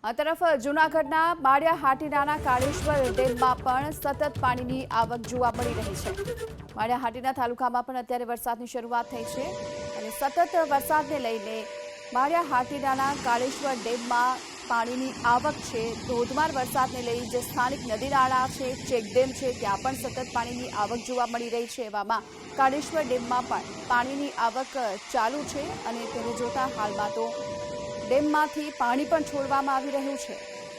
આ તરફ જૂનાગઢના બાળિયા હાટીનાના કાળેશ્વર ડેમમાં પણ સતત પાણીની આવક જોવા મળી રહી છે। બાળિયા હાટીના તાલુકામાં પણ અત્યારે વરસાદની શરૂઆત થઈ છે અને સતત વરસાદને લઈને બાળિયા હાટીનાના કાળેશ્વર ડેમમાં પાણીની આવક છે। ધોધમાર વરસાદને લઈ જે સ્થાનિક નદી નાળા છે, ચેકડેમ છે, ત્યાં પણ સતત પાણીની આવક જોવા મળી રહી છે। એવામાં કાળેશ્વર ડેમમાં પણ પાણીની આવક ચાલુ છે અને તેને જોતા હાલમાં તો ડેમમાંથી પાણી પણ છોડવામાં આવી રહ્યું છે।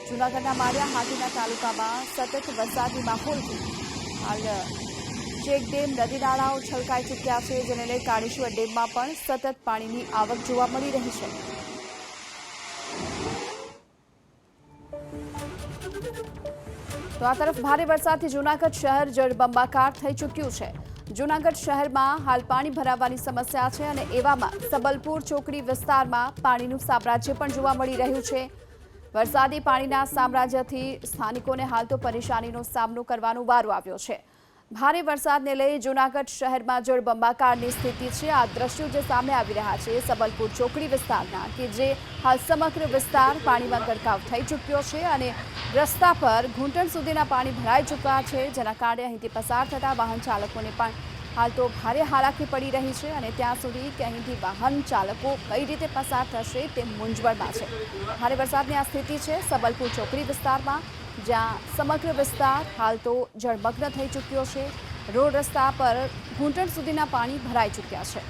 જૂનાગઢના બાળિયા હાટીના તાલુકામાં સતત વરસાદી માહોલથી હાલ ચેકડેમ નદી નાળાઓ છલકાઈ ચૂક્યા છે, જેને લઈ કાળેશ્વર ડેમમાં પણ સતત પાણીની આવક જોવા મળી રહી છે। તો આ તરફ ભારે વરસાદથી જૂનાગઢ શહેર જળબંબાકાર થઈ ચૂક્યું છે। જૂનાગઢ શહેરમાં હાલ પાણી ભરાવાની સમસ્યા છે અને એવામાં સબલપુર ચોકડી વિસ્તારમાં પાણીનું સામ્રાજ્ય પણ જોવા મળી રહ્યું છે। વરસાદી પાણીના સામ્રાજ્યથી સ્થાનિકોને હાલ તો પરેશાનીનો સામનો કરવાનો વારો આવ્યો છે। ભારે વરસાદને લઈ જૂનાગઢ શહેરમાં જળબંબાકારની સ્થિતિ છે। આ દ્રશ્યો જે સામે આવી રહ્યા છે સબલપુર ચોકડી વિસ્તારના, કે જે હાલ સમગ્ર વિસ્તાર પાણીમાં ગરકાવ થઈ ચૂક્યો છે અને રસ્તા પર ઘૂંટણ સુધીના પાણી ભરાઈ ચૂક્યા છે, જેના કારણે અહીંથી પસાર થતા વાહન ચાલકોને પણ હાલ તો ભારે હાલાકી પડી રહી છે અને ત્યાં સુધી કે અહીંથી વાહન ચાલકો કઈ રીતે પસાર થશે તે મૂંઝવણમાં છે। ભારે વરસાદની આ સ્થિતિ છે સબલપુર ચોકડી વિસ્તારમાં, જ્યાં સમગ્ર વિસ્તાર હાલ તો જળમગ્ન થઈ ચૂક્યો છે। રોડ રસ્તા પર ઘૂંટણ સુધીના પાણી ભરાઈ ચૂક્યા છે।